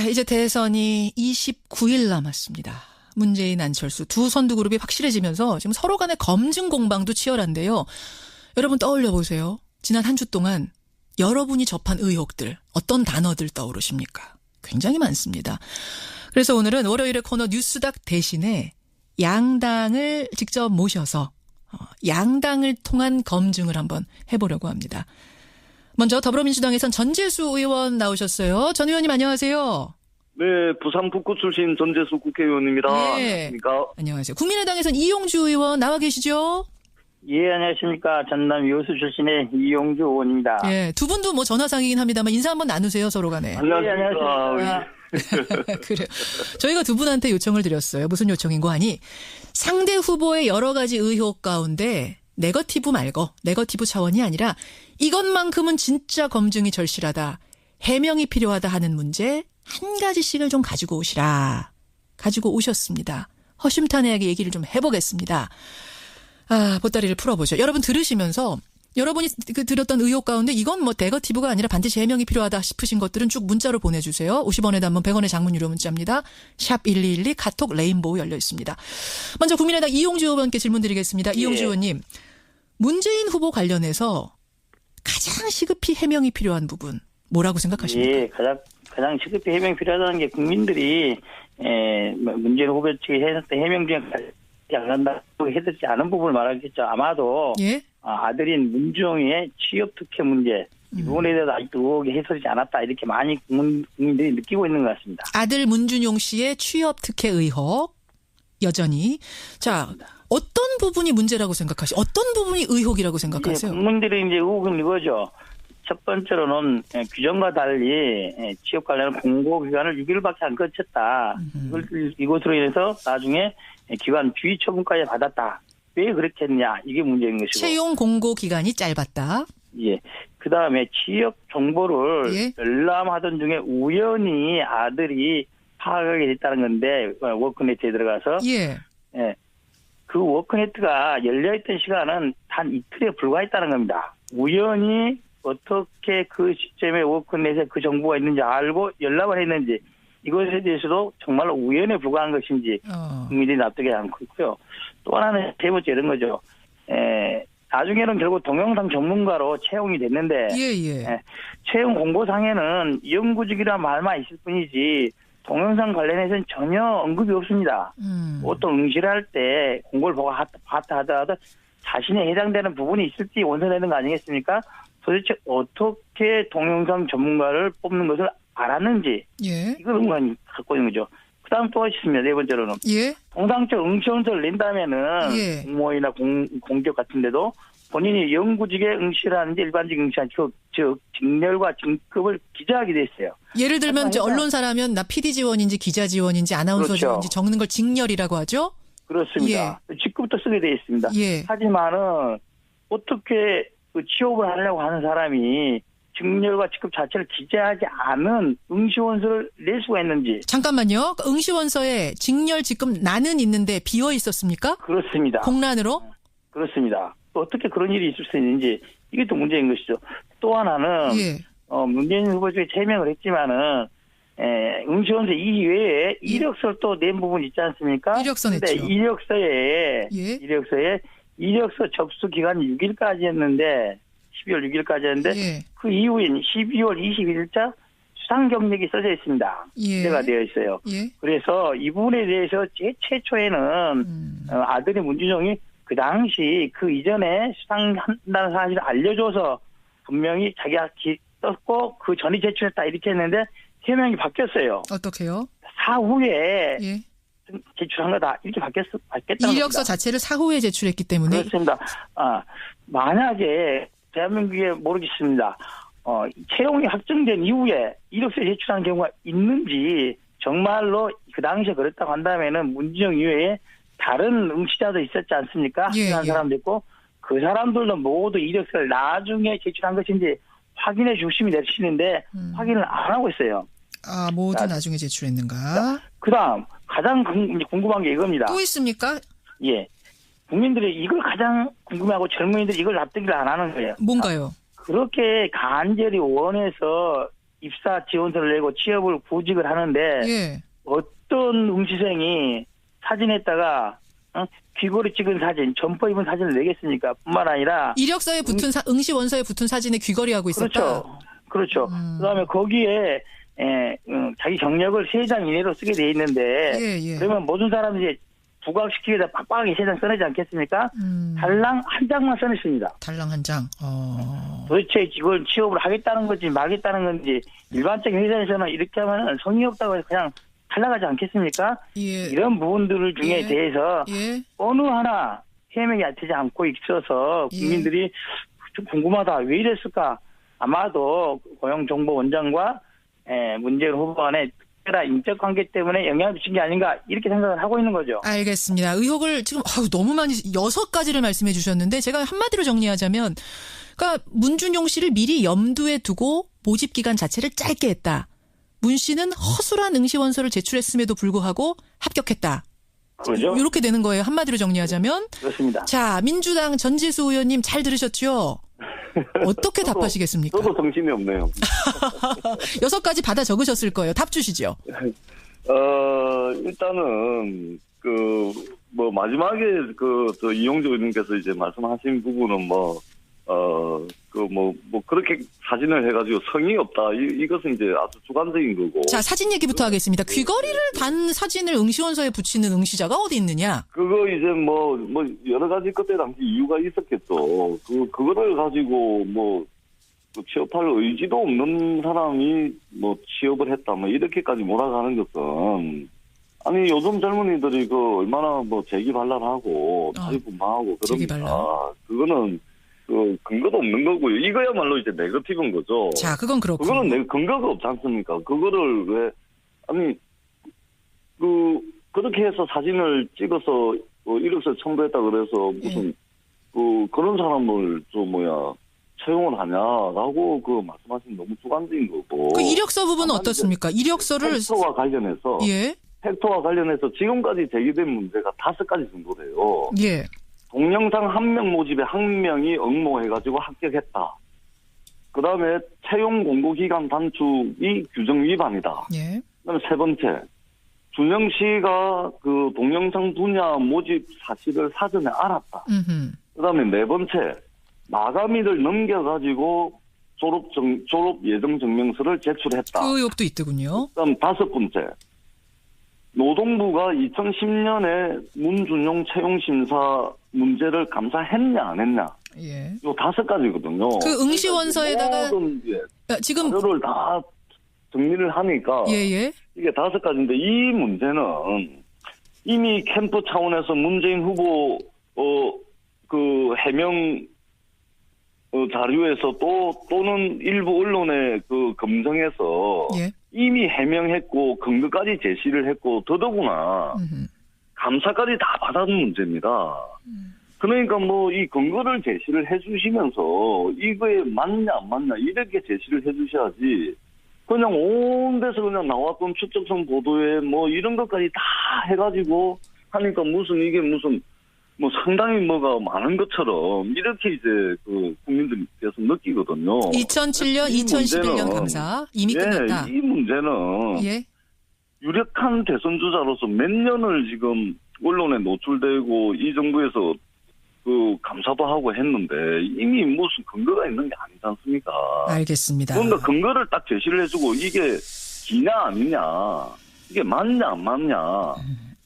네, 이제 대선이 29일 남았습니다. 문재인, 안철수 두 선두 그룹이 확실해지면서 지금 서로 간의 검증 공방도 치열한데요. 여러분 떠올려 보세요. 지난 한 주 동안 여러분이 접한 의혹들, 어떤 단어들 떠오르십니까? 굉장히 많습니다. 그래서 오늘은 월요일의 코너 뉴스닥 대신에 양당을 직접 모셔서 양당을 통한 검증을 한번 해보려고 합니다. 먼저 더불어민주당에선 전재수 의원 나오셨어요. 전 의원님 안녕하세요. 네, 부산 북구 출신 전재수 국회의원입니다. 네. 안녕하십니까? 안녕하세요. 국민의당에선 이용주 의원 나와 계시죠? 예, 안녕하십니까. 전남 여수 출신의 이용주 의원입니다. 예, 두 분도 뭐 전화상이긴 합니다만 인사 한번 나누세요, 서로 간에. 안녕하십니까? 그래요. 저희가 두 분한테 요청을 드렸어요. 무슨 요청인고 하니 상대 후보의 여러 가지 의혹 가운데 네거티브 말고 네거티브 차원이 아니라 이것만큼은 진짜 검증이 절실하다. 해명이 필요하다 하는 문제 한 가지씩을 좀 가지고 오시라. 가지고 오셨습니다. 허심탄회하게 얘기를 좀 해보겠습니다. 보따리를 풀어보죠. 여러분 들으시면서 여러분이 들었던 의혹 가운데 이건 뭐 네거티브가 아니라 반드시 해명이 필요하다 싶으신 것들은 쭉 문자로 보내주세요. 50원의 단문 100원의 장문 유료 문자입니다. 샵 1212 카톡 레인보우 열려 있습니다. 먼저 국민의당 이용주 의원께 질문 드리겠습니다. 이용주 의원님. 문재인 후보 관련해서 가장 시급히 해명이 필요한 부분 뭐라고 생각하십니까? 예, 가장 시급히 해명이 필요하다는 게 국민들이 문재인 후보 측이 했을 해명 중에 안 간다고 해드리지 않은 부분을 말하겠죠. 아마도 예? 아들인 문주영의 취업 특혜 문제 이 부분에 대해서 아직도 의혹이 해소되지 않았다 이렇게 많이 국민들이 느끼고 있는 것 같습니다. 아들 문준용 씨의 취업 특혜 의혹 여전히. 자, 어떤 부분이 문제라고 생각하시죠? 어떤 부분이 의혹이라고 생각하세요? 국민들의 이제 의혹은 이거죠. 첫 번째로는 규정과 달리 취업 관련 공고 기간을 6일밖에 안 거쳤다. 이것으로 인해서 나중에 기관 주의 처분까지 받았다. 왜 그렇게 했냐? 이게 문제인 것이고. 채용 공고 기간이 짧았다. 예. 그 다음에 취업 정보를 예. 열람하던 중에 우연히 아들이 파악하게 됐다는 건데 워크네트에 들어가서 예. 예. 그 워크네트가 열려있던 시간은 단 이틀에 불과했다는 겁니다. 우연히 어떻게 그 시점에 워크넷에 그 정보가 있는지 알고 열람을 했는지 이것에 대해서도 정말로 우연에 불과한 것인지 국민들이 납득이 않고 있고요. 또 하나는 세 번째 이런 거죠. 나중에는 결국 동영상 전문가로 채용이 됐는데 채용 공고상에는 연구직이란 말만 있을 뿐이지 동영상 관련해서는 전혀 언급이 없습니다. 보통 응시를 할 때 공고를 보고 봤다 하더라도 자신에 해당되는 부분이 있을지 원서내는 거 아니겠습니까? 도대체 어떻게 동영상 전문가를 뽑는 것을 알았는지 이걸 의문을 갖고 있는 거죠. 그다음 또 있습니다. 네 번째로는 통상적 응시원서를 낸다면은 공모이나 공기업 같은데도 본인이 연구직에 응시를 하는지 일반직 응시하는지 즉 직렬과 직급을 기재하게 돼 있어요. 예를 들면 이제 언론사라면 나 PD 지원인지 기자 지원인지 아나운서 지원인지 적는 걸 직렬이라고 하죠? 그렇습니다. 직급부터 쓰게 돼 있습니다. 하지만은 어떻게 그 취업을 하려고 하는 사람이 직렬과 직급 자체를 기재하지 않은 응시원서를 낼 수가 있는지. 잠깐만요. 응시원서에 직렬, 직급 나는 있는데 비어 있었습니까? 그렇습니다. 공란으로? 그렇습니다. 또 어떻게 그런 일이 있을 수 있는지 이게 또 문제인 것이죠. 또 하나는 문재인 후보 측에 제명을 했지만은 응시원서 이외에 이력서를 또 낸 부분 있지 않습니까? 이력서 냈죠. 이력서에 이력서 접수 기간이 6일까지였는데 12월 6일까지였는데 그 이후인 12월 21일자 수상 경력이 써져 있습니다. 기재가 되어 있어요. 그래서 이 부분에 대해서 최초에는 아들이 문준용이 그 당시 그 이전에 수상한다는 사실을 알려줘서 분명히 자기가 썼고 그 전이 제출했다 이렇게 했는데 해명이 바뀌었어요. 어떻게요? 사후에 제출한 거다 이렇게 바뀌었다는 이력서 겁니다. 자체를 사후에 제출했기 때문에 그렇습니다. 만약에 대한민국에 모르겠습니다. 채용이 확정된 이후에 이력서 제출한 경우가 있는지 정말로 그 당시에 그랬다고 한다면은 문준용 이외에 다른 응시자도 있었지 않습니까? 합격한 사람도 있고 그 사람들도 모두 이력서를 나중에 제출한 것인지 확인해 주시면 되시는데 확인을 안 하고 있어요. 모두 나중에 제출했는가? 그다음 가장 궁금한 게 이겁니다. 또 있습니까? 국민들이 이걸 가장 궁금해하고 젊은이들이 이걸 납득을 안 하는 거예요. 뭔가요? 그렇게 간절히 원해서 입사 지원서를 내고 취업을 구직을 하는데 예. 어떤 응시생이 사진에다가 귀걸이 찍은 사진, 점퍼 입은 사진을 내겠습니까? 뿐만 아니라 이력서에 붙은 응시 원서에 붙은 사진에 귀걸이하고 있었다. 그렇죠. 그다음에 거기에 자기 경력을 3장 이내로 쓰게 돼 있는데 예. 그러면 모든 사람들이 부각시키기 위해서 빡빡하게 3장 써내지 않겠습니까? 달랑 한 장만 써냈습니다. 달랑 한 장. 도대체 이걸 취업을 하겠다는 건지 말겠다는 건지 일반적인 회사에서는 이렇게 하면 성의 없다고 해서 그냥 탈락하지 않겠습니까? 예. 이런 부분들 중에 예. 대해서 예. 어느 하나 해명이 되지 않고 있어서 국민들이 좀 궁금하다. 왜 이랬을까? 아마도 고용정보원장과 문재인 후보 간의 특별한 인적 관계 때문에 영향을 미친 게 아닌가 이렇게 생각을 하고 있는 거죠. 알겠습니다. 의혹을 지금 너무 많이 6가지를 말씀해 주셨는데 제가 한마디로 정리하자면 그러니까 문준용 씨를 미리 염두에 두고 모집 기간 자체를 짧게 했다. 문 씨는 허술한 응시 원서를 제출했음에도 불구하고 합격했다. 그렇죠? 이렇게 되는 거예요. 한마디로 정리하자면. 그렇습니다. 자, 민주당 전지수 의원님 잘 들으셨죠? 어떻게 답하시겠습니까? 저도 정신이 없네요. 6가지 받아 적으셨을 거예요. 답 주시죠. 일단은 마지막에 저 이용주 의원님께서 이제 말씀하신 부분은 그렇게 사진을 해가지고 성의 없다. 이것은 이제 아주 주관적인 거고. 자, 사진 얘기부터 하겠습니다. 귀걸이를 단 사진을 응시원서에 붙이는 응시자가 어디 있느냐? 그거 이제 여러 가지 그때 당시 이유가 있었겠죠. 그거를 가지고 취업할 의지도 없는 사람이 취업을 했다. 이렇게까지 몰아가는 것은 아니 요즘 젊은이들이 얼마나 재기발랄하고 자유분방하고 그러니까 그거는 근거도 없는 거고요. 이거야말로 이제 네거티브인 거죠. 자, 그건 그렇고. 그거는 근거가 없지 않습니까? 그거를 왜, 그렇게 해서 사진을 찍어서, 이력서 첨부했다 그래서 무슨, 그런 사람을 채용을 하냐라고 말씀하시면 너무 주관적인 거고. 그 이력서 부분은 어떻습니까? 이력서를. 팩터와 관련해서. 예. 팩터와 관련해서 지금까지 제기된 문제가 5가지 정도래요. 예. 동영상 1명 모집에 1명이 응모해가지고 합격했다. 그 다음에 채용 공고기간 단축이 규정 위반이다. 예. 그 다음에 3번째, 준영 씨가 동영상 분야 모집 사실을 사전에 알았다. 그 다음에 4번째, 마감일을 넘겨가지고 졸업 예정 증명서를 제출했다. 그 의혹도 있더군요. 그 다음 5번째, 노동부가 2010년에 문준용 채용심사 문제를 감사했냐 안 했냐. 예. 요 5가지거든요. 그 응시 원서에다가 지금 자료를 다 정리를 하니까 예예. 이게 5가지인데 이 문제는 이미 캠프 차원에서 문재인 후보 해명 자료에서 또는 일부 언론의 검증에서 예. 이미 해명했고 근거까지 제시를 했고 더더구나 감사까지 다 받아둔 문제입니다. 그러니까 이 근거를 제시를 해주시면서 이거에 맞냐 안 맞냐 이렇게 제시를 해주셔야지 그냥 온 데서 그냥 나왔던 추적성 보도에 이런 것까지 다 해가지고 하니까 이게 상당히 뭐가 많은 것처럼 이렇게 이제 국민들께서 느끼거든요. 2007년, 2011년 감사 이미 끝났다. 이 문제는 예. 유력한 대선 주자로서 몇 년을 지금 언론에 노출되고 이 정부에서 감사도 하고 했는데 이미 무슨 근거가 있는 게 아니지 않습니까? 알겠습니다. 그러니까 근거를 딱 제시를 해주고 이게 기냐 아니냐 이게 맞냐 안 맞냐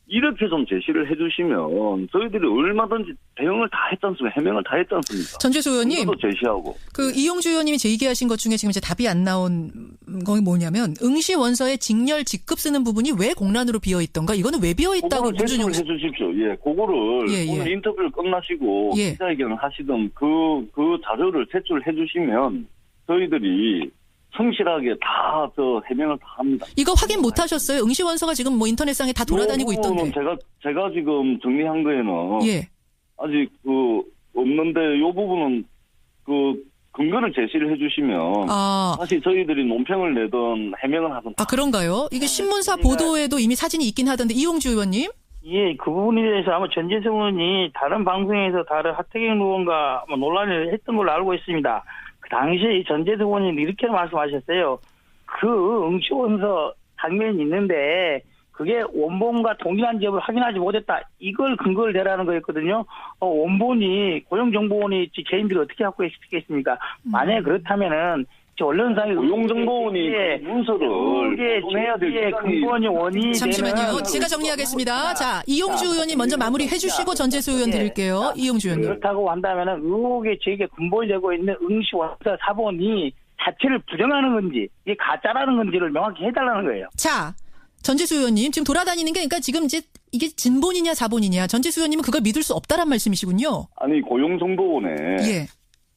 이렇게 좀 제시를 해주시면 저희들이 얼마든지 대응을 다 했지 않습니까? 해명을 다 했지 않습니까? 전재수 의원님. 근거도 제시하고. 이용주 의원님이 제기하신 것 중에 지금 이제 답이 안 나온 건 뭐냐면 응시 원서에 직렬 직급 쓰는 부분이 왜 공란으로 비어 있던가? 이거는 왜 비어 있다고 문준용 씨. 해주십시오. 예, 그거를 오늘 인터뷰를 끝나시고 기자회견을 하시던 그 자료를 제출해 주시면 저희들이 성실하게 다 해명을 다 합니다. 이거 확인 못 하셨어요? 응시 원서가 지금 인터넷상에 다 돌아다니고 있던데. 제가 지금 정리한 거에는 예. 아직 없는데 요 부분은 근거를 제시를 해주시면 다시 저희들이 논평을 내던 해명을 하던. 그런가요? 이게 신문사 보도에도 이미 사진이 있긴 하던데 이용주 의원님. 예, 그 부분에 대해서 아마 전재수 의원이 다른 방송에서 다른 하태경 의원과 논란을 했던 걸로 알고 있습니다. 그 당시에 전재수 의원님 이렇게 말씀하셨어요. 그 응시원서 당면이 있는데 그게 원본과 동일한지 여부를 확인하지 못했다. 이걸 근거를 대라는 거였거든요. 원본이 고용정보원이 개인들이 어떻게 갖고 있겠습니까? 만약에 그렇다면은 언론상의 고용정보원이 그 문서를 보존해야 될 기간이 근본이 원인이 잠시만요. 되는 제가 정리하겠습니다. 자, 이용주 의원님 먼저 마무리 해주시고 전재수 의원 드릴게요. 이용주 의원님. 그렇다고 한다면은 의혹의 제기에 근본이 되고 있는 응시원서 사본이 자체를 부정하는 건지 이게 가짜라는 건지를 명확히 해달라는 거예요. 자, 전재수 의원님 지금 돌아다니는 게 그러니까 지금 이제 이게 진본이냐 사본이냐 전재수 의원님은 그걸 믿을 수 없다란 말씀이시군요. 아니 고용정보원에 예.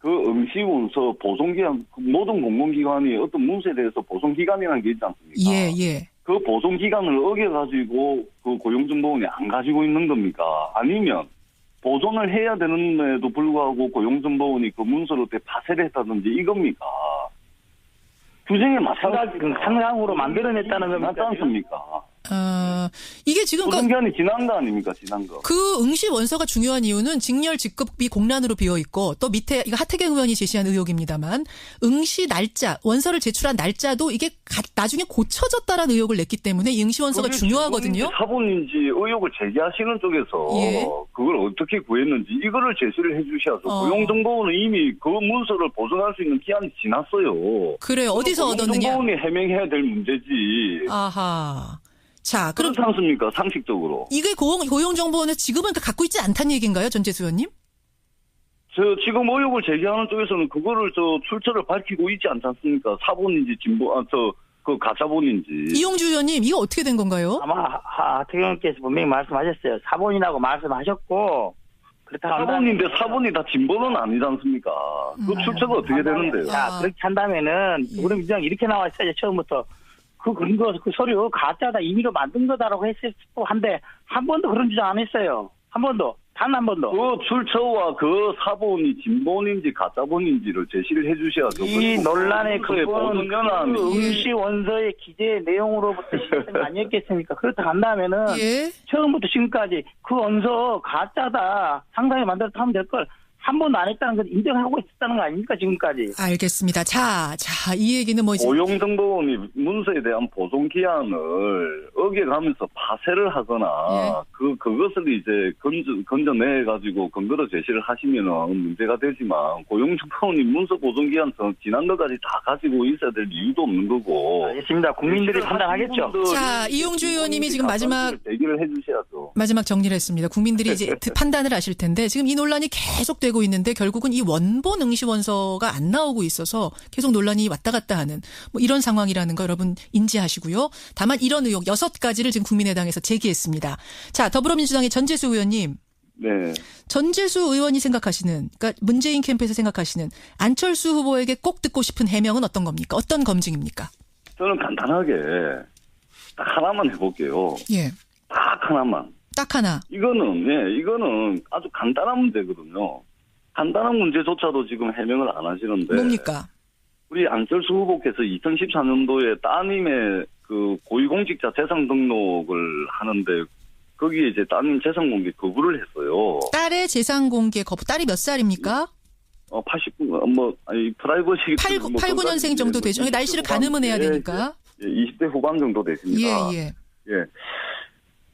그 응시문서 보존기간 모든 공공기관이 어떤 문서에 대해서 보존기간이라는 게 있지 않습니까? 예, 예. 그 보존기간을 어겨가지고 그 고용정보원이 안 가지고 있는 겁니까? 아니면 보존을 해야 되는데도 불구하고 고용정보원이 그 문서를 어떻게 파쇄를 했다든지 이겁니까? 규정에 상상으로 만들어냈다는 겁니까? 맞지 않습니까? 이게 지금 보존기간이 지난 거 아닙니까? 지난 거. 그 응시 원서가 중요한 이유는 직렬 직급이 공란으로 비어 있고 또 밑에 이거 하태경 의원이 제시한 의혹입니다만 응시 날짜 원서를 제출한 날짜도 이게 나중에 고쳐졌다라는 의혹을 냈기 때문에 이 응시 원서가 중요하거든요. 사본인지 의혹을 제기하시는 쪽에서 예. 그걸 어떻게 구했는지 이거를 제시를 해주셔야죠. 고용정보원은 이미 그 문서를 보존할 수 있는 기한이 지났어요. 그래 어디서 얻었느냐? 고용정보원이 해명해야 될 문제지. 아하. 자, 그럼 그렇지 않습니까? 상식적으로. 이게 고용정보원에 지금은 갖고 있지 않다는 얘기인가요, 전재수 의원님? 지금 의혹을 제기하는 쪽에서는 그거를 출처를 밝히고 있지 않지 않습니까? 사본인지 그 가짜본인지. 이용주 의원님, 이거 어떻게 된 건가요? 아마 하태경 의원께서 분명히 말씀하셨어요. 사본이라고 말씀하셨고 그렇다고 사본인데 사본이 다 진본은 아니지 않습니까? 그 출처가 어떻게 되는데요? 자, 그렇게 한다면은 우리 민주당 이렇게 나와 있어요. 처음부터. 그 근거, 그 서류 가짜다 임의로 만든 거다라고 했을 한데 한 번도 그런 주장 안 했어요. 한 번도. 단 한 번도. 그 출처와 그 사본이 진본인지 가짜본인지를 제시를 해주셔야죠. 이 논란의 근본은 보존연함이 응시 원서의 기재 내용으로부터 시작된 거 아니었겠습니까? 그렇다 한다면은 예. 처음부터 지금까지 그 원서 가짜다 상상에 만들어서 하면 될 걸 한 번도 안 했다는 걸 인정하고 있었다는 거 아닙니까 지금까지? 알겠습니다. 자, 이 얘기는 뭐 이제 고용정보원이 문서에 대한 보존 기한을 어겨가면서 파쇄를 하거나 그것을 이제 건져내 가지고 근거로 제시를 하시면은 문제가 되지만 고용정보원이 문서 보존 기한 지난 것까지 다 가지고 있어야 될 이유도 없는 거고. 알겠습니다. 국민들이 판단하겠죠. 자, 이용주 의원님이 지금 마지막 대기를 해주셔야죠. 마지막 정리를 했습니다. 국민들이 이제 판단을 하실 텐데 지금 이 논란이 계속되고 있는데 결국은 이 원본 응시 원서가 안 나오고 있어서 계속 논란이 왔다 갔다 하는 뭐 이런 상황이라는 거 여러분 인지하시고요. 다만 이런 의혹 6가지를 지금 국민의당에서 제기했습니다. 자, 더불어민주당의 전재수 의원님. 네. 전재수 의원이 생각하시는, 그러니까 문재인 캠프에서 생각하시는 안철수 후보에게 꼭 듣고 싶은 해명은 어떤 겁니까? 어떤 검증입니까? 저는 간단하게 딱 하나만 해볼게요. 예. 딱 하나만. 딱 하나. 이거는 아주 간단한 문제거든요. 간단한 문제조차도 지금 해명을 안 하시는데. 뭡니까? 우리 안철수 후보께서 2014년도에 따님의 그 고위공직자 재산 등록을 하는데 거기에 이제 따님 재산 공개 거부를 했어요. 딸의 재산 공개 거부. 딸이 몇 살입니까? 89, 프라이버시. 8, 9년생 정도 되죠. 날씨를 가늠은 해야 되니까. 20대 후반 정도 되십니다. 예.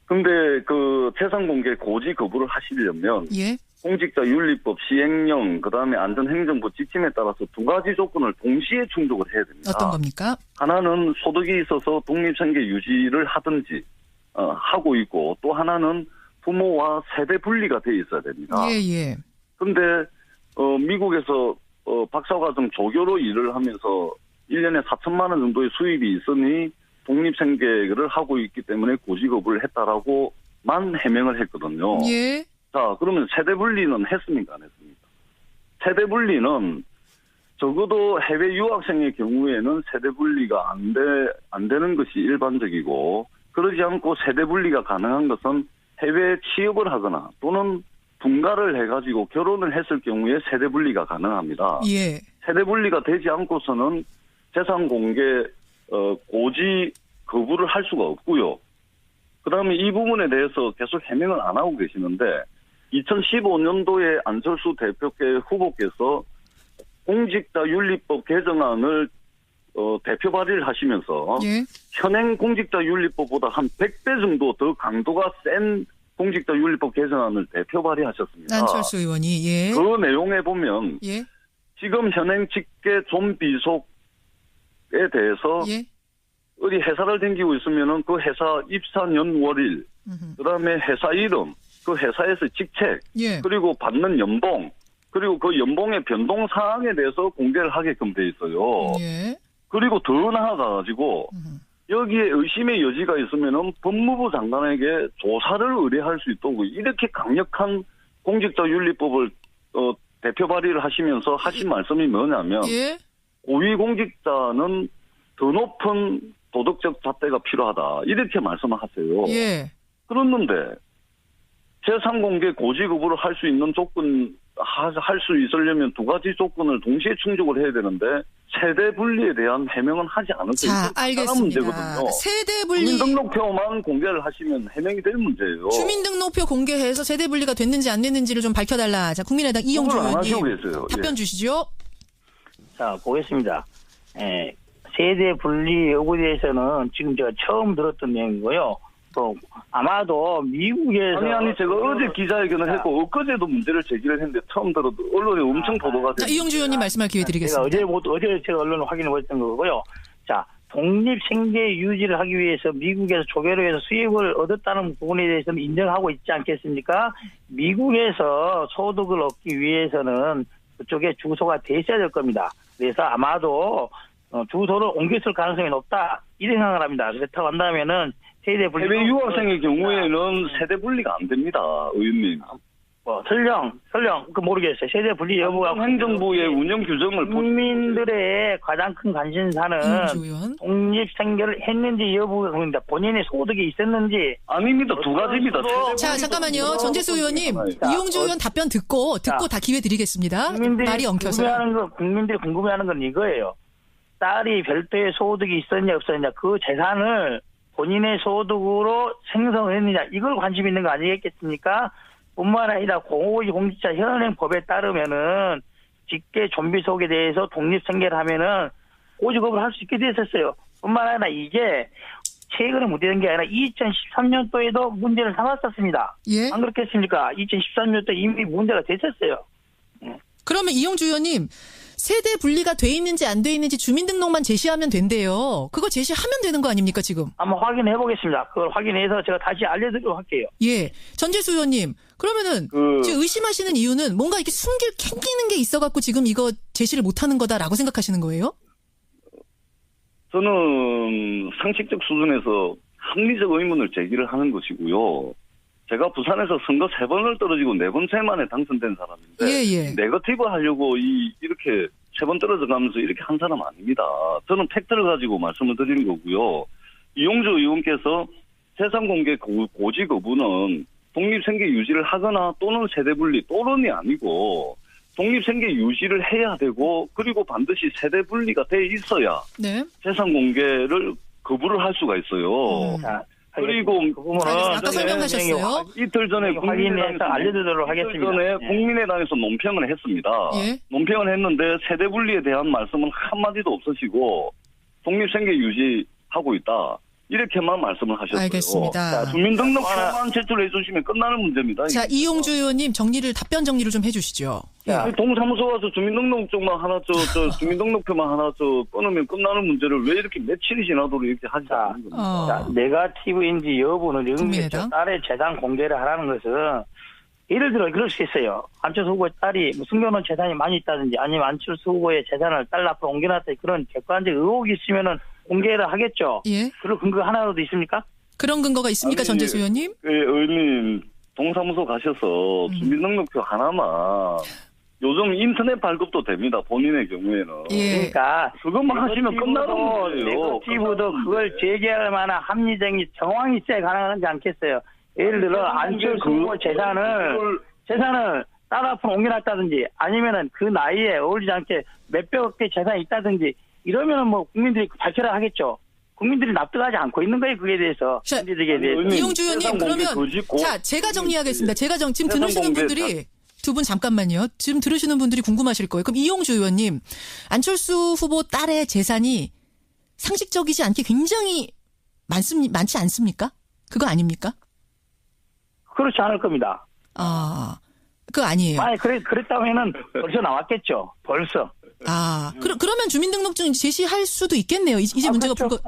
근데 그 재산 공개 고지 거부를 하시려면. 예. 공직자윤리법 시행령 그다음에 안전행정부 지침에 따라서 2가지 조건을 동시에 충족을 해야 됩니다. 어떤 겁니까? 하나는 소득이 있어서 독립생계 유지를 하든지 하고 있고 또 하나는 부모와 세대 분리가 돼 있어야 됩니다. 예. 그런데 미국에서 박사과정 조교로 일을 하면서 1년에 4천만 원 정도의 수입이 있으니 독립생계를 하고 있기 때문에 고지 거부를 했다라고만 해명을 했거든요. 예. 자, 그러면 세대 분리는 했습니까? 안 했습니까? 세대 분리는 적어도 해외 유학생의 경우에는 세대 분리가 안 되는 것이 일반적이고 그러지 않고 세대 분리가 가능한 것은 해외 취업을 하거나 또는 분가를 해가지고 결혼을 했을 경우에 세대 분리가 가능합니다. 예. 세대 분리가 되지 않고서는 재산 공개 고지 거부를 할 수가 없고요. 그다음에 이 부분에 대해서 계속 해명을 안 하고 계시는데 2015년도에 안철수 대표께 후보께서 공직자윤리법 개정안을 대표 발의를 하시면서 예. 현행 공직자윤리법보다 한 100배 정도 더 강도가 센 공직자윤리법 개정안을 대표 발의하셨습니다. 안철수 의원이 예. 그 내용에 보면 예. 지금 현행 직계 좀비속에 대해서 예. 어디 회사를 다니고 있으면은 그 회사 입사 년월일, 그다음에 회사 이름, 그 회사에서 직책, 예. 그리고 받는 연봉, 그리고 그 연봉의 변동 사항에 대해서 공개를 하게끔 돼 있어요. 예. 그리고 더 나아가가지고 여기에 의심의 여지가 있으면은 법무부 장관에게 조사를 의뢰할 수 있도록 이렇게 강력한 공직자윤리법을 대표 발의를 하시면서 하신 말씀이 뭐냐면 예. 고위공직자는 더 높은 도덕적 잣대가 필요하다 이렇게 말씀을 하세요. 예. 그랬는데 제3공개 고지급으로 할 수 있는 조건 할 수 있으려면 두 가지 조건을 동시에 충족을 해야 되는데 세대 분리에 대한 해명은 하지 않을 수 자, 있는 알겠습니다. 문제거든요. 세대 분리 주민등록표만 공개를 하시면 해명이 될 문제예요. 주민등록표 공개해서 세대 분리가 됐는지 안 됐는지를 좀 밝혀달라. 자, 국민의당 이용주 그걸 안 의원님 하시고 계세요. 답변 예. 주시죠. 자, 보겠습니다. 세대 분리 여부에 대해서는 지금 제가 처음 들었던 내용이고요. 또 아마도 미국에서 아니 제가 어제 기자회견을 했고 엊그제도 문제를 제기를 했는데 처음 들어도 언론에 엄청 보도가 자, 됐어요. 이용주 의원님 말씀할 기회 드리겠습니다. 어제 제가 언론을 확인해 보였던 거고요. 자, 독립 생계 유지를 하기 위해서 미국에서 조계로 해서 수입을 얻었다는 부분에 대해서는 인정하고 있지 않겠습니까? 미국에서 소득을 얻기 위해서는 그쪽에 주소가 돼 있어야 될 겁니다. 그래서 아마도 주소를 옮겼을 가능성이 높다 이런 생각을 합니다. 그렇다고 한다면은 세대 분리 해외 유학생의 경우에는 세대 분리가 안 됩니다, 의원님. 설령 모르겠어요. 세대 분리 여부가 행정부의 운영 규정을 국민들의 가장 큰 관심사는 이용주 의원. 독립 생계를 했는지 여부가 겁니다. 본인의 소득이 있었는지. 아닙니다. 두 가지입니다. 자, 잠깐만요. 전재수 의원님, 자, 이용주 의원 답변 듣고 다 기회 드리겠습니다. 말이 엉켜서. 국민들이 궁금해하는 건 이거예요. 딸이 별도의 소득이 있었냐 없었냐 그 재산을 본인의 소득으로 생성했느냐 이걸 관심 있는 거 아니겠습니까? 뿐만 아니라 공직자 현행법에 따르면은 직계 좀비속에 대해서 독립생계를 하면은 고직업을 할 수 있게 됐었어요. 뿐만 아니라 이게 최근에 문제된 게 아니라 2013년도에도 문제를 삼았었습니다. 예. 안 그렇겠습니까? 2013년도 이미 문제가 됐었어요. 그러면 이용주 의원님, 세대 분리가 돼 있는지 안 돼 있는지 주민등록만 제시하면 된대요. 그거 제시하면 되는 거 아닙니까, 지금? 한번 확인해 보겠습니다. 그걸 확인해서 제가 다시 알려드리도록 할게요. 예. 전재수 의원님, 그러면은 지금 의심하시는 이유는 뭔가 이렇게 캥기는 게 있어갖고 지금 이거 제시를 못하는 거다라고 생각하시는 거예요? 저는 상식적 수준에서 합리적 의문을 제기를 하는 것이고요. 제가 부산에서 선거 3번을 떨어지고 4번째 만에 당선된 사람인데 예. 네거티브 하려고 이렇게 3번 떨어져 가면서 이렇게 한 사람 아닙니다. 저는 팩트를 가지고 말씀을 드리는 거고요. 이용주 의원께서 제3공개 고지 거부는 독립생계 유지를 하거나 또는 세대분리 또는이 아니고 독립생계 유지를 해야 되고 그리고 반드시 세대분리가 돼 있어야 네. 제3공개를 거부를 할 수가 있어요. 그리고 그 부분은 아까 설명하셨어요. 이틀 전에 확인해서 알려드리도록 하겠습니다. 이틀 전에 국민의당에서 논평을 했습니다. 예. 논평을 했는데 세대 분리에 대한 말씀은 한마디도 없으시고 독립생계 유지하고 있다. 이렇게만 말씀을 하셨어요. 알겠습니다. 자, 주민등록표만 제출해 주시면 끝나는 문제입니다. 자, 이용주 의원님 답변 정리를 좀 해주시죠. 자, 동사무소 가서 주민등록증만 하나 주민등록표만 하나 끊으면 끝나는 문제를 왜 이렇게 며칠이 지나도록 이렇게 하지 않는 겁니까? 자, 네거티브인지 여부는 국민의당? 딸의 재산 공개를 하라는 것은 예를 들어 그럴 수 있어요. 안철수 후보의 딸이 숨겨놓은 재산이 많이 있다든지 아니면 안철수 후보의 재산을 딸 앞으로 옮겨놨다 그런 객관적 의혹이 있으면은 공개를 하겠죠. 예. 그럴 근거 하나라도 있습니까? 그런 근거가 있습니까, 아니, 전재수 의원님? 의원님 동사무소 가셔서 주민등록표 하나만 요즘 인터넷 발급도 됩니다. 본인의 경우에는. 예. 그러니까 그것만 하시면 끝나는 문제예요. 네거티브도 그걸 제기할 만한 합리적인 정황이 있어야 가능하지 않겠어요. 예를 들어 안철수 후보 재산을 딸 앞으로 옮겨놨다든지 아니면은 그 나이에 어울리지 않게 몇백억 개 재산이 있다든지 이러면은 뭐 국민들이 밝혀라 하겠죠. 국민들이 납득하지 않고 있는 거예요. 그에 대해서. 자, 국민들에게 대해서. 이용주 의원님 그러면 자 제가 정리하겠습니다. 지금 들으시는 분들이 두 분 잠깐만요. 지금 들으시는 분들이 궁금하실 거예요. 그럼 이용주 의원님 안철수 후보 딸의 재산이 상식적이지 않게 굉장히 많지 않습니까? 그거 아닙니까? 그렇지 않을 겁니다. 아, 그거 아니에요. 만약 그랬다면은 벌써 나왔겠죠. 벌써. 그러면 주민등록증 제시할 수도 있겠네요. 이제 문제가 그렇죠.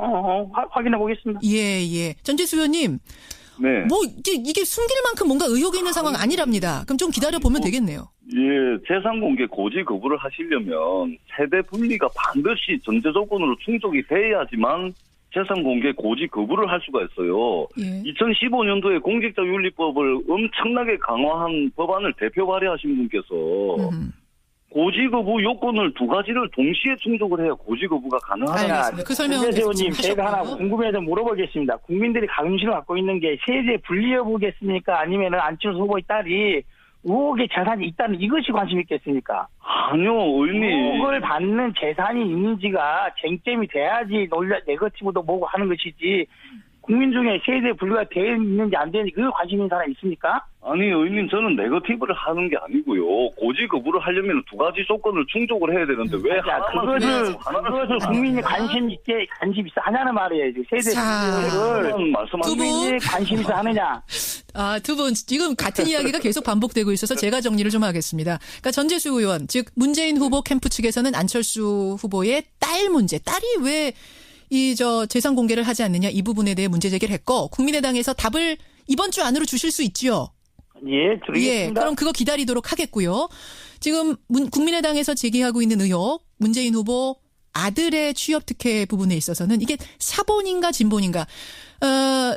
확인해 보겠습니다. 예. 전재수 의원님. 네. 뭐 이게 숨길 만큼 뭔가 의혹이 있는 상황 아니랍니다. 그럼 좀 기다려 보면 되겠네요. 예, 재산 공개 고지 거부를 하시려면 세대 분리가 반드시 전제 조건으로 충족이 돼야지만 재산 공개 고지 거부를 할 수가 있어요. 예. 2015년도에 공직자윤리법을 엄청나게 강화한 법안을 대표 발의하신 분께서 고지 거부 요건을 두 가지를 동시에 충족을 해야 고지 거부가 가능하다. 알겠습니다. 그 설명은 대표님, 제가 하나 하셨고요. 궁금해서 물어보겠습니다. 국민들이 관심을 갖고 있는 게 세제 분리 여부겠습니까? 아니면은 안철수 후보의 딸이 의혹의 재산이 있다는 이것이 관심 있겠습니까? 아니요, 의원님. 의혹을 받는 재산이 있는지가 쟁점이 돼야지 네거티브도 뭐고 하는 것이지, 국민 중에 세제 분리가 되어 있는지 안 되는지 그걸 관심 있는 사람 있습니까? 아니, 의원님, 저는 네거티브를 하는 게 아니고요. 고지 거부를 하려면 두 가지 조건을 충족을 해야 되는데 왜 그것을 국민이 관심 있어 하냐는 말이에요. 세제 분리를 국민이 관심 있어 하느냐? 두 분 지금 같은 이야기가 계속 반복되고 있어서 제가 정리를 좀 하겠습니다. 그러니까 전재수 의원, 즉 문재인 후보 캠프 측에서는 안철수 후보의 딸 문제, 딸이 왜 재산 공개를 하지 않느냐 이 부분에 대해 문제 제기를 했고, 국민의당에서 답을 이번 주 안으로 주실 수 있죠? 예, 드리겠습니다. 그럼 그거 기다리도록 하겠고요. 지금 국민의당에서 제기하고 있는 의혹, 문재인 후보 아들의 취업 특혜 부분에 있어서는 이게 사본인가 진본인가?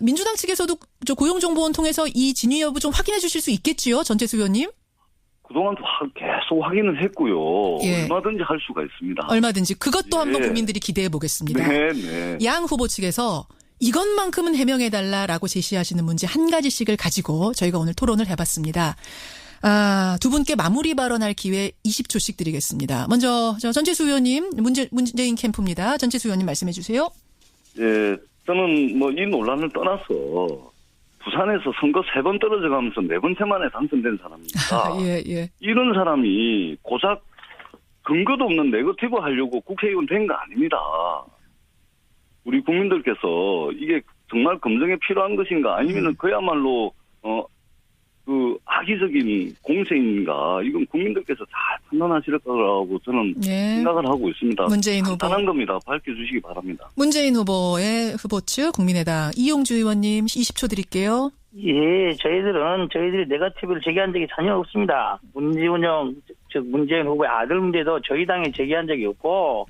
민주당 측에서도 고용정보원 통해서 이 진위 여부 좀 확인해 주실 수 있겠지요, 전재수 의원님? 그동안 계속 확인을 했고요. 예. 얼마든지 할 수가 있습니다. 얼마든지 그것도 예. 한번 국민들이 기대해 보겠습니다. 네. 양 후보 측에서 이것만큼은 해명해달라라고 제시하시는 문제 한 가지씩을 가지고 저희가 오늘 토론을 해봤습니다. 두 분께 마무리 발언할 기회 20초씩 드리겠습니다. 먼저 전재수 의원님, 문재인 캠프입니다. 전재수 의원님 말씀해 주세요. 예, 저는 이 논란을 떠나서 부산에서 선거 3번 떨어져 가면서 4번째 만에 당선된 사람입니다. 예. 이런 사람이 고작 근거도 없는 네거티브 하려고 국회의원 된 거 아닙니다. 우리 국민들께서 이게 정말 검증에 필요한 것인가 아니면은 그야말로 악의적인 공세인가, 이건 국민들께서 잘 판단하실 거라고 저는 생각을 하고 있습니다. 문재인 후보. 간단한 겁니다. 밝혀주시기 바랍니다. 문재인 후보의 후보 측 국민의당 이용주 의원님 20초 드릴게요. 예, 저희들이 네거티브를 제기한 적이 전혀 없습니다. 문재인 후보의 아들 문제도 저희 당에 제기한 적이 없고,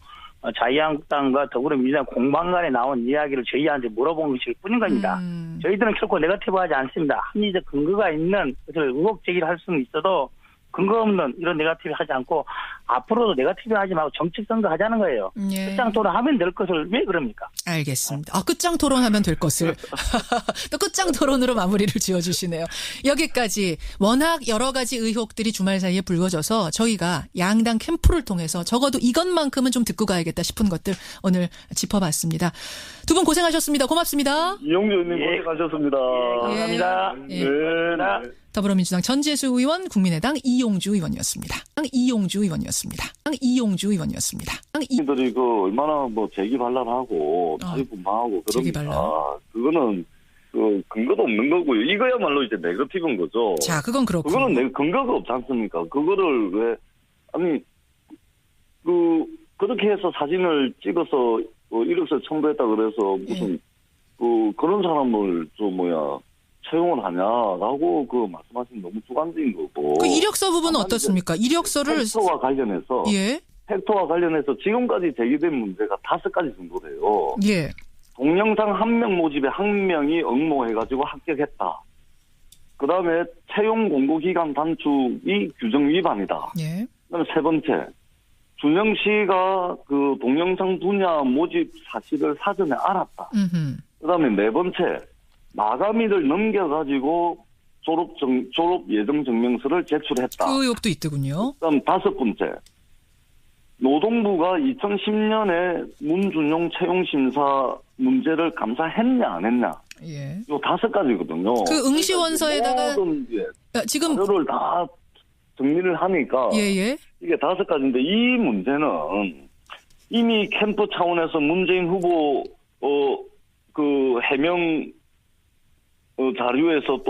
자유한국당과 더불어민주당 공방 간에 나온 이야기를 저희한테 물어본 것일 뿐인 겁니다. 저희들은 결코 네거티브 하지 않습니다. 합리적 근거가 있는 것을 의혹 제기를 할 수는 있어도 근거 없는 이런 네거티브 하지 않고 앞으로도 네거티브 하지 말고 정책 선거 하자는 거예요. 예. 끝장 토론하면 될 것을 왜 그럽니까? 알겠습니다. 끝장 토론하면 될 것을. 또 끝장 토론으로 마무리를 지어주시네요. 여기까지 워낙 여러 가지 의혹들이 주말 사이에 불거져서 저희가 양당 캠프를 통해서 적어도 이것만큼은 좀 듣고 가야겠다 싶은 것들 오늘 짚어봤습니다. 두 분 고생하셨습니다. 고맙습니다. 이용주 의원님 고생하셨습니다. 감사합니다. 네. 더불어민주당 전재수 의원, 국민의당 이용주 의원이었습니다. 이용주 의원이었습니다. 이들이 얼마나 제기 반란하고 자유분방하고 제기 그러니까 그거는 근거도 없는 거고요. 이거야말로 이제 네거티브인 거죠. 자, 그건 그렇고. 그거는 근거가 없지 않습니까? 그거를 왜 그렇게 해서 사진을 찍어서 이력서 첨부했다 그래서 무슨 그런 사람을 채용을 하냐라고 말씀하시면 너무 주관적인 거고. 그 이력서 부분은 어떻습니까? 이력서를 팩토와 관련해서 팩토와 관련해서 지금까지 제기된 문제가 5가지 정도 돼요. 예. 동영상 1명 모집에 1명이 응모해가지고 합격했다. 그 다음에 채용 공고기간 단축이 규정 위반이다. 예. 그다음에 3번째, 준영 씨가 동영상 분야 모집 사실을 사전에 알았다. 그 다음에 4번째, 마감일을 넘겨가지고 졸업 예정 증명서를 제출했다. 그 의혹도 있더군요. 그다음 5번째, 노동부가 2010년에 문준용 채용심사 문제를 감사했냐 안 했냐. 예. 요 5가지거든요. 그 응시원서에다가 지금 자료를 다 정리를 하니까 예. 이게 5가지인데 이 문제는 이미 캠프 차원에서 문재인 후보 그 해명 자료에서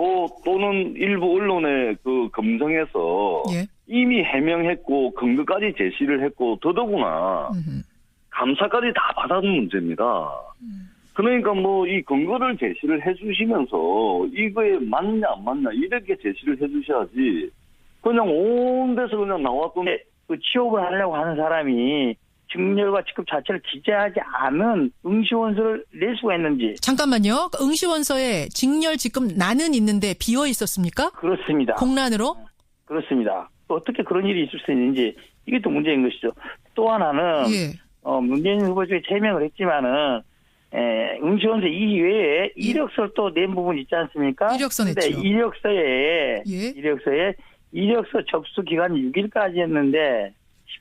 또는 일부 언론의 그 검증에서 예. 이미 해명했고 근거까지 제시를 했고 더더구나 감사까지 다 받았는 문제입니다. 그러니까 뭐 이 근거를 제시를 해주시면서 이거에 맞냐 안 맞냐 이렇게 제시를 해주셔야지 그냥 온 데서 그냥 나왔던 그 취업을 하려고 하는 사람이 직렬과 직급 자체를 기재하지 않은 응시원서를 낼 수가 있는지. 잠깐만요. 응시원서에 직렬 직급 나는 있는데 비어 있었습니까? 그렇습니다. 공란으로? 그렇습니다. 어떻게 그런 일이 있을 수 있는지 이게 또 문제인 것이죠. 또 하나는 예. 문재인 후보 쪽에 제명을 했지만은 응시원서 이외에 이력서를 또 낸 부분이 있지 않습니까? 이력서 냈죠. 근데 이력서 접수 기간이 6일까지였는데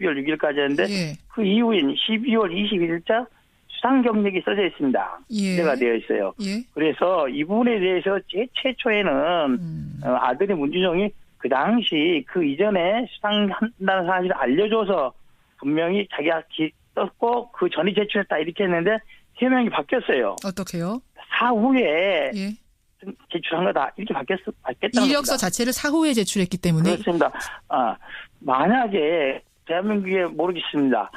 12월 6일까지였는데 예. 그 이후인 12월 21일자 수상 경력이 써져 있습니다. 예. 기재가 되어 있어요. 예. 그래서 이 부분에 대해서 최초에는 아들의 문준용이 그 당시 그 이전에 수상한다는 사실을 알려줘서 분명히 자기가 썼고 그 전이 제출했다 이렇게 했는데 해명이 바뀌었어요. 어떻게요? 사후에 예. 제출한 거다 이렇게 바뀌었다는 이력서 겁니다. 자체를 사후에 제출했기 때문에 그렇습니다. 만약에 대한민국에 모르겠습니다.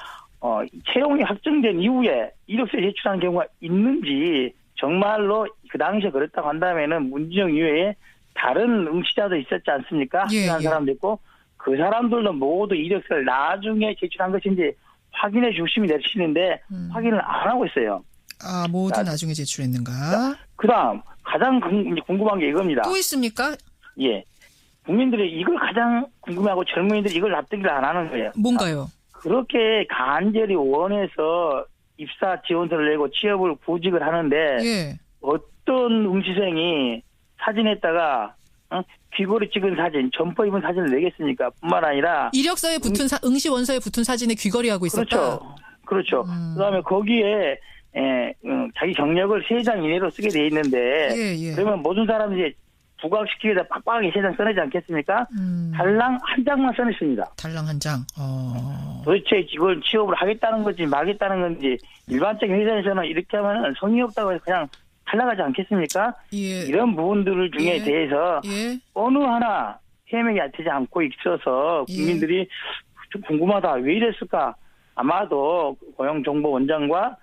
채용이 확정된 이후에 이력서 제출한 경우가 있는지 정말로 그 당시에 그랬다고 한다면은 문준용 이외에 다른 응시자도 있었지 않습니까? 예, 합격한 예. 사람도 있고 그 사람들도 모두 이력서를 나중에 제출한 것인지 확인해 주시면 되시는데 확인을 안 하고 있어요. 모두 자, 나중에 제출했는가? 그다음 가장 궁금한 게 이겁니다. 또 있습니까? 예, 국민들이 이걸 가장 궁금해하고 젊은이들이 이걸 납득을 안 하는 거예요. 뭔가요? 그렇게 간절히 원해서 입사 지원서를 내고 취업을 구직을 하는데 예. 어떤 응시생이 사진에다가 귀걸이 찍은 사진, 점퍼 입은 사진을 내겠습니까? 뿐만 아니라 이력서에 붙은 응시 원서에 붙은 사진에 귀걸이하고 있었다. 그렇죠. 그다음에 거기에 자기 경력을 3장 이내로 쓰게 돼 있는데 예. 그러면 모든 사람들이 부각시키기 위해서 빡빡하게 3장 써내지 않겠습니까? 달랑 한 장만 써냈습니다. 달랑 한 장. 도대체 이걸 취업을 하겠다는 건지 말겠다는 건지 일반적인 회사에서는 이렇게 하면 성의 없다고 해서 그냥 탈락하지 않겠습니까? 예. 이런 부분들 중에 예. 대해서 예. 어느 하나 해명이 되지 않고 있어서 국민들이 좀 궁금하다. 왜 이랬을까? 아마도 고용정보원장과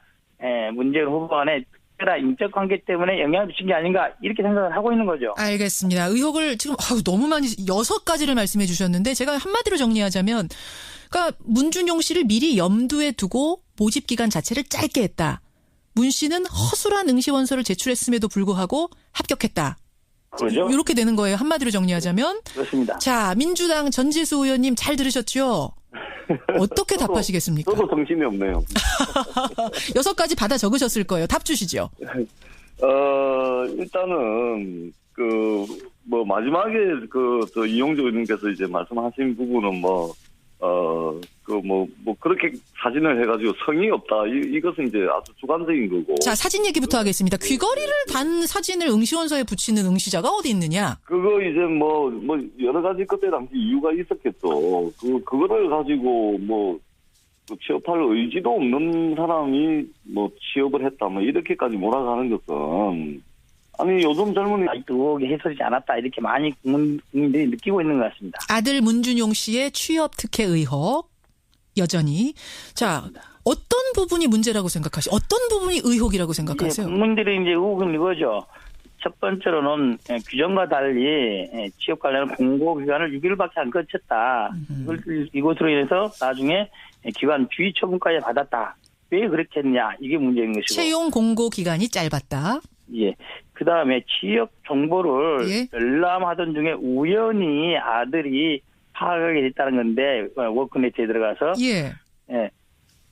문재인 후보 간의 특별한 인적 관계 때문에 영향을 미친 게 아닌가 이렇게 생각을 하고 있는 거죠. 알겠습니다. 의혹을 지금 너무 많이 6가지를 말씀해 주셨는데 제가 한마디로 정리하자면 그러니까 문준용 씨를 미리 염두에 두고 모집 기간 자체를 짧게 했다. 문 씨는 허술한 응시원서를 제출했음에도 불구하고 합격했다. 그렇죠? 이렇게 되는 거예요. 한마디로 정리하자면. 그렇습니다. 자, 민주당 전지수 의원님 잘 들으셨죠? 어떻게 답하시겠습니까? 저도 정신이 없네요. 6가지 받아 적으셨을 거예요. 답 주시죠. 일단은 마지막에 저 이용주 의원님께서 이제 말씀하신 부분은 그렇게 사진을 해가지고 성의 없다. 이것은 이제 아주 주관적인 거고. 자, 사진 얘기부터 하겠습니다. 귀걸이를 단 사진을 응시원서에 붙이는 응시자가 어디 있느냐? 그거 이제 여러 가지 그때 당시 이유가 있었겠죠. 그거를 가지고 취업할 의지도 없는 사람이 취업을 했다. 이렇게까지 몰아가는 것은 아니 요즘 젊은이 의혹이 해소되지 않았다 이렇게 많이 국민들이 느끼고 있는 것 같습니다. 아들 문준용 씨의 취업 특혜 의혹 여전히. 자, 어떤 부분이 문제라고 생각하세요? 어떤 부분이 의혹이라고 생각하세요? 국민들의 이제 의혹은 이거죠. 첫 번째로는 규정과 달리 취업 관련 공고 기간을 6일밖에 안 거쳤다. 이것으로 인해서 나중에 기관 주의 처분까지 받았다. 왜 그렇게 했냐? 이게 문제인 것이고. 채용 공고 기간이 짧았다. 예. 그 다음에 취업 정보를 열람하던 중에 우연히 아들이 파악하게 됐다는 건데, 워크네트에 들어가서. 예.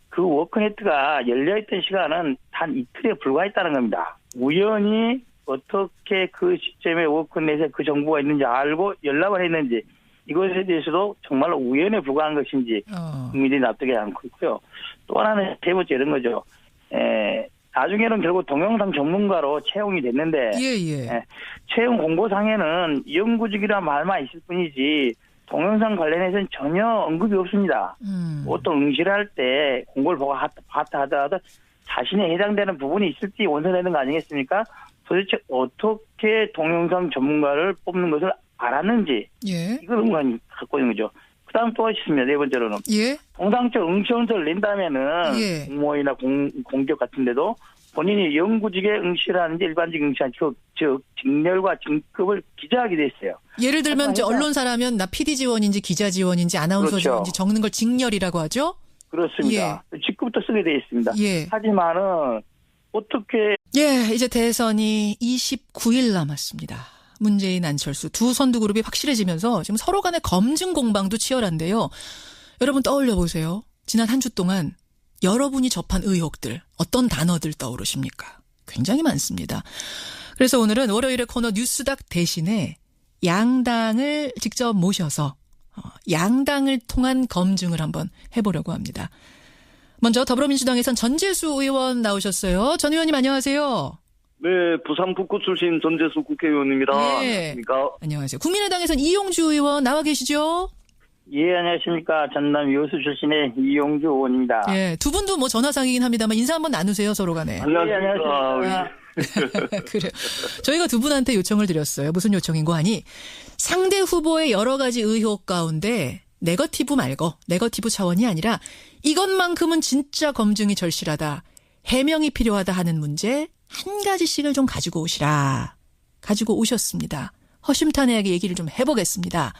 그 워크네트가 열려있던 시간은 단 이틀에 불과했다는 겁니다. 우연히 어떻게 그 시점에 워크넷에 그 정보가 있는지 알고 연락을 했는지 이것에 대해서도 정말로 우연에 불과한 것인지 국민들이 납득이 않고 있고요. 또 하나는 세 번째 이런 거죠. 나중에는 결국 동영상 전문가로 채용이 됐는데 채용 공고상에는 연구직이란 말만 있을 뿐이지 동영상 관련해서는 전혀 언급이 없습니다. 보통 응시를 할 때 공고를 보고 봤다 하더라도 자신에 해당되는 부분이 있을 때 원서내는 거 아니겠습니까? 도대체 어떻게 동영상 전문가를 뽑는 것을 알았는지 예. 이걸 의문이 갖고 있는 거죠. 그 다음 또 있습니다. 네 번째로는 예. 통상적 응시 원서를 낸다면은 예. 공모이나 공기업 같은 데도 본인이 영구직에 응시를 하는지 일반직 응시하는지 즉 직렬과 직급을 기재하게 돼 있어요. 예를 들면 이제 언론사라면 나 PD 지원인지 기자 지원인지 아나운서 그렇죠. 지원인지 적는 걸 직렬이라고 하죠? 그렇습니다. 직급부터 쓰게 돼 있습니다. 예. 하지만은 어떻게 예, 이제 대선이 29일 남았습니다. 문재인, 안철수 두 선두 그룹이 확실해지면서 지금 서로 간의 검증 공방도 치열한데요. 여러분 떠올려 보세요. 지난 한 주 동안 여러분이 접한 의혹들, 어떤 단어들 떠오르십니까? 굉장히 많습니다. 그래서 오늘은 월요일의 코너 뉴스닥 대신에 양당을 직접 모셔서 양당을 통한 검증을 한번 해보려고 합니다. 먼저 더불어민주당에선 전재수 의원 나오셨어요. 전 의원님 안녕하세요. 네, 부산 북구 출신 전재수 국회의원입니다. 예. 안녕하십니까? 안녕하세요. 국민의당에선 이용주 의원 나와 계시죠? 예, 안녕하십니까. 전남 여수 출신의 이용주 의원입니다. 예, 두 분도 뭐 전화상이긴 합니다만 인사 한번 나누세요, 서로 간에. 안녕하십니까? 그래요. 저희가 두 분한테 요청을 드렸어요. 무슨 요청인고 하니 상대 후보의 여러 가지 의혹 가운데 네거티브 말고 네거티브 차원이 아니라 이것만큼은 진짜 검증이 절실하다. 해명이 필요하다 하는 문제 한 가지씩을 좀 가지고 오시라. 가지고 오셨습니다. 허심탄회하게 얘기를 좀 해보겠습니다.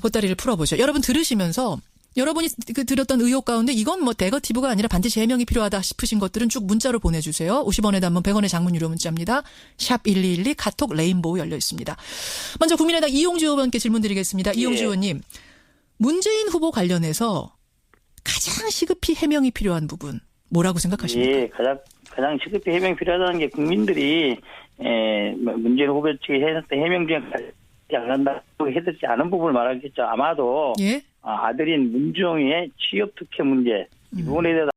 보따리를 풀어보죠. 여러분 들으시면서 여러분이 들었던 의혹 가운데 이건 뭐 네거티브가 아니라 반드시 해명이 필요하다 싶으신 것들은 쭉 문자로 보내주세요. 50원의 단문 100원의 장문 유료 문자입니다. 샵 1212 카톡 레인보우 열려 있습니다. 먼저 국민의당 이용주 의원께 질문 드리겠습니다. 예. 이용주 의원님. 문재인 후보 관련해서 가장 시급히 해명이 필요한 부분 뭐라고 생각하십니까? 예, 가장 시급히 해명이 필요하다는 게 국민들이 문재인 후보 측이 해놨던 해명 중에 안 한다고 해드리지 않은 부분을 말하겠죠. 아마도 예? 아들인 문정희의 취업 특혜 문제 이 부분에 대해서